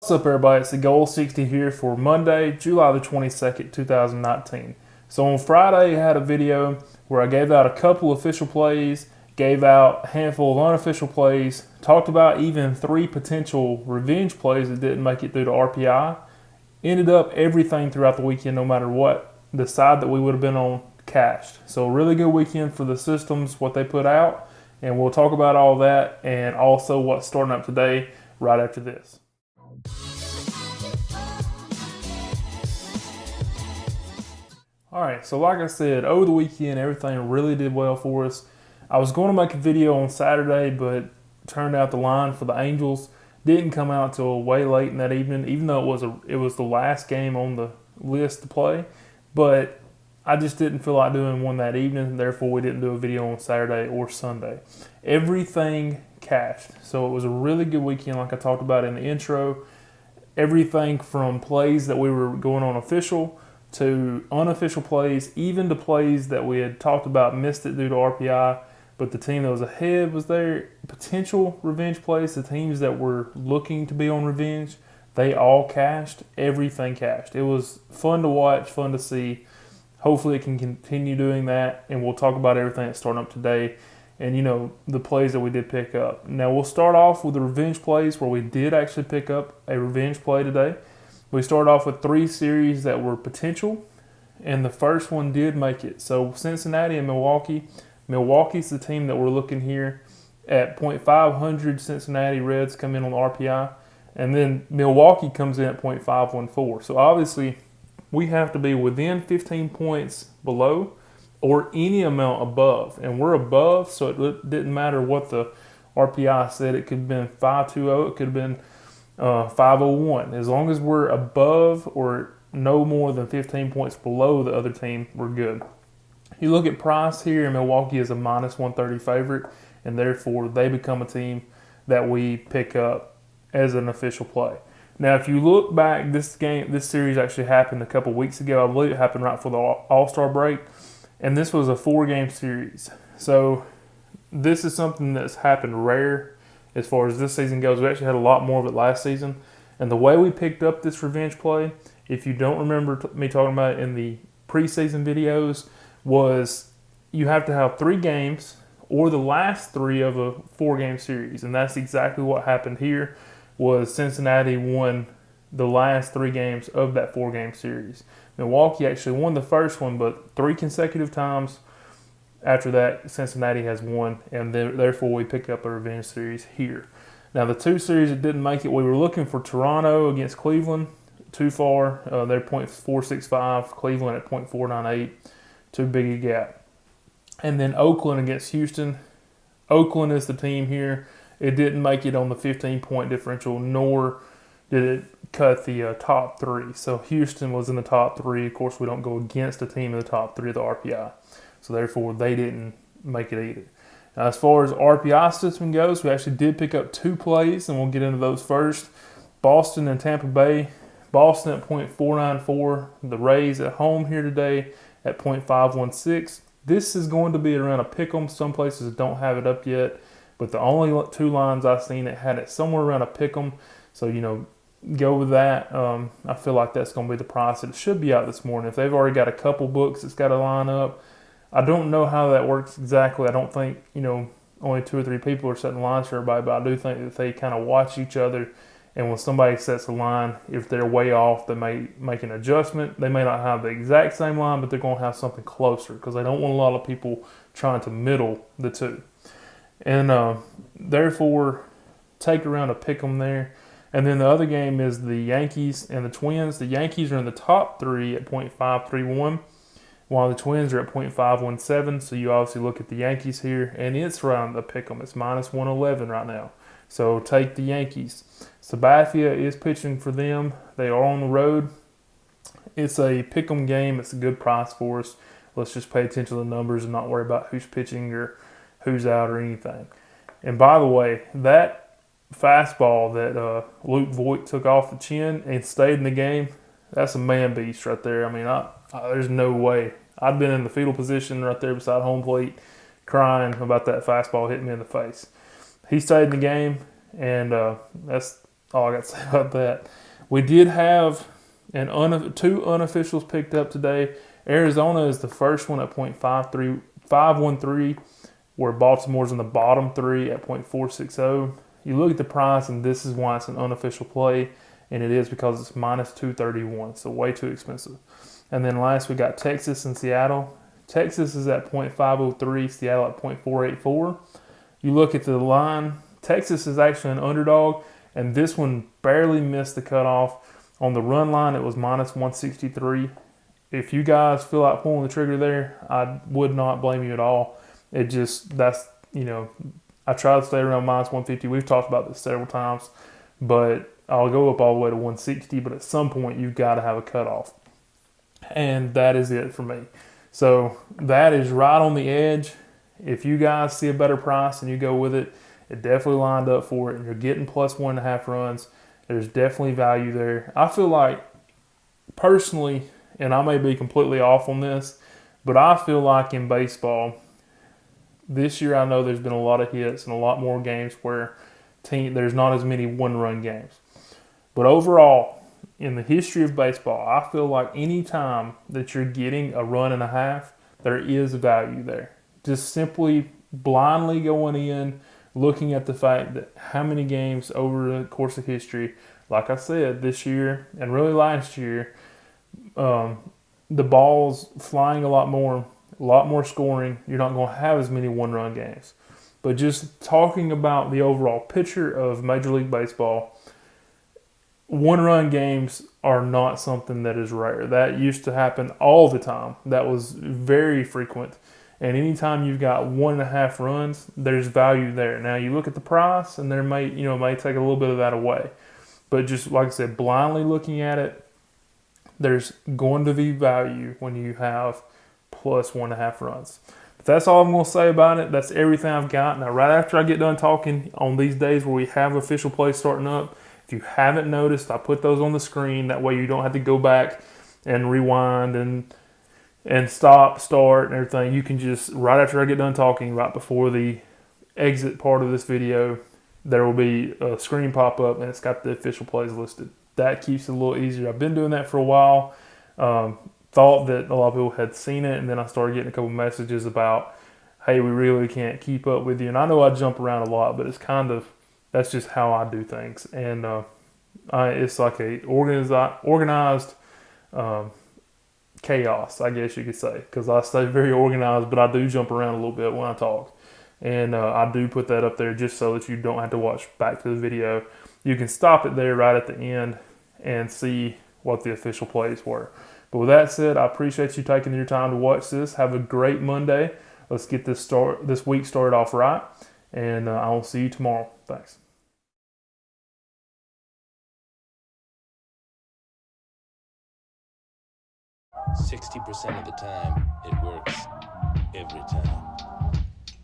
What's up, everybody? It's Thegoal60 here for Monday, July the 22nd, 2019. So on Friday, I had a video where I gave out a couple official plays, gave out a handful of unofficial plays, talked about even 3 potential revenge plays that didn't make it through to RPI. Ended up everything throughout the weekend, no matter what the side that we would have been on, cashed. So a really good weekend for the systems, what they put out, and we'll talk about all that and also what's starting up today right after this. Alright, so like I said, over the weekend, everything really did well for us. I was going to make a video on Saturday, but turned out the line for the Angels didn't come out till way late in that evening, even though it was the last game on the list to play. But I just didn't feel like doing one that evening, therefore we didn't do a video on Saturday or Sunday. Everything cashed, so it was a really good weekend like I talked about in the intro. Everything from plays that we were going on official to unofficial plays, even to plays that we had talked about missed it due to RPI, but the team that was ahead was there. Potential revenge plays, the teams that were looking to be on revenge, they all cashed. Everything cashed. It was fun to watch, fun to see. Hopefully it can continue doing that, and we'll talk about everything that's starting up today and, you know, the plays that we did pick up. Now, we'll start off with the revenge plays where we did actually pick up a revenge play today. We started off with 3 series that were potential, and the first one did make it. So Cincinnati and Milwaukee. Milwaukee's the team that we're looking here at .500. Cincinnati Reds come in on RPI, and then Milwaukee comes in at .514. So obviously we have to be within 15 points below or any amount above, and we're above, so it didn't matter what the RPI said. It could have been 520, it could have been 501. As long as we're above or no more than 15 points below the other team, we're good. You look at price here, and Milwaukee is a -130 favorite, and therefore they become a team that we pick up as an official play. Now, if you look back, this series actually happened a couple weeks ago. I believe it happened right before the All-Star break, and this was a 4-game series. So this is something that's happened rare as far as this season goes. We actually had a lot more of it last season. And the way we picked up this revenge play, if you don't remember me talking about it in the preseason videos, was you have to have 3 games or the last 3 of a 4-game series. And that's exactly what happened here. Was Cincinnati won the last 3 games of that 4-game series. Milwaukee actually won the first one, but 3 consecutive times after that, Cincinnati has won, and therefore we pick up a revenge series here. Now, the 2 series that didn't make it, we were looking for Toronto against Cleveland. Too far. They're .465, Cleveland at .498. Too big a gap. And then Oakland against Houston. Oakland is the team here. It didn't make it on the 15-point differential, nor did it cut the top 3. So Houston was in the top 3. Of course, we don't go against a team in the top 3 of the RPI. So therefore, they didn't make it either. Now, as far as RPI system goes, we actually did pick up 2 plays, and we'll get into those first. Boston and Tampa Bay. Boston at .494. The Rays at home here today at .516. This is going to be around a pick'em. Some places don't have it up yet, but the only 2 lines I've seen that had it somewhere around a pick'em. So, you know, go with that. I feel like that's going to be the price. It should be out this morning. If they've already got a couple books that's got to line up, I don't know how that works exactly. I don't think, you know, only 2 or 3 people are setting lines for everybody, but I do think that they kind of watch each other. And when somebody sets a line, if they're way off, they may make an adjustment. They may not have the exact same line, but they're going to have something closer because they don't want a lot of people trying to middle the 2. And therefore, take around a pick 'em there. And then the other game is the Yankees and the Twins. The Yankees are in the top 3 at .531, while the Twins are at .517. So you obviously look at the Yankees here, and it's around the pick 'em. It's -111 right now. So take the Yankees. Sabathia is pitching for them. They are on the road. It's a pick 'em game. It's a good price for us. Let's just pay attention to the numbers and not worry about who's pitching or who's out or anything. And by the way, that fastball that Luke Voigt took off the chin and stayed in the game, that's a man beast right there. I mean, there's no way. I'd been in the fetal position right there beside home plate crying about that fastball hitting me in the face. He stayed in the game, and that's all I got to say about that. We did have two unofficials picked up today. Arizona is the first one at .513, where Baltimore's in the bottom three at .460. You look at the price, and this is why it's an unofficial play, and it is because it's minus 231, so way too expensive. And then last we got Texas and Seattle. Texas is at .503, Seattle at .484. You look at the line, Texas is actually an underdog, and this one barely missed the cutoff. On the run line, it was minus 163. If you guys feel like pulling the trigger there, I would not blame you at all. It just, that's, I try to stay around minus 150. We've talked about this several times, but I'll go up all the way to 160, but at some point you've got to have a cutoff. And that is it for me. So that is right on the edge. If you guys see a better price and you go with it, it definitely lined up for it, and you're getting plus 1.5 runs. There's definitely value there. I feel like, personally, and I may be completely off on this, but I feel like in baseball, this year I know there's been a lot of hits and a lot more games where there's not as many one-run games. But overall, in the history of baseball, I feel like any time that you're getting a run and a half, there is value there. Just simply blindly going in, looking at the fact that how many games over the course of history, like I said, this year and really last year, the ball's flying a lot more scoring. You're not going to have as many one-run games. But just talking about the overall picture of Major League Baseball, one-run games are not something that is rare. That used to happen all the time. That was very frequent. And anytime you've got 1.5 runs, there's value there. Now you look at the price, and there may take a little bit of that away. But just like I said, blindly looking at it, there's going to be value when you have plus 1.5 runs. But that's all I'm going to say about it. That's everything I've got. Now, right after I get done talking on these days where we have official plays starting up, if you haven't noticed, I put those on the screen. That way you don't have to go back and rewind and stop, start, and everything. You can just, right after I get done talking, right before the exit part of this video, there will be a screen pop up, and it's got the official plays listed. That keeps it a little easier. I've been doing that for a while. Thought that a lot of people had seen it, and then I started getting a couple messages about, hey, we really can't keep up with you. And I know I jump around a lot, but it's that's just how I do things. And it's like a organized chaos, I guess you could say, because I stay very organized, but I do jump around a little bit when I talk. And I do put that up there just so that you don't have to watch back to the video. You can stop it there right at the end and see what the official plays were. But with that said, I appreciate you taking your time to watch this. Have a great Monday. Let's get this week started off right. And I will see you tomorrow. Thanks. 60% of the time, it works every time.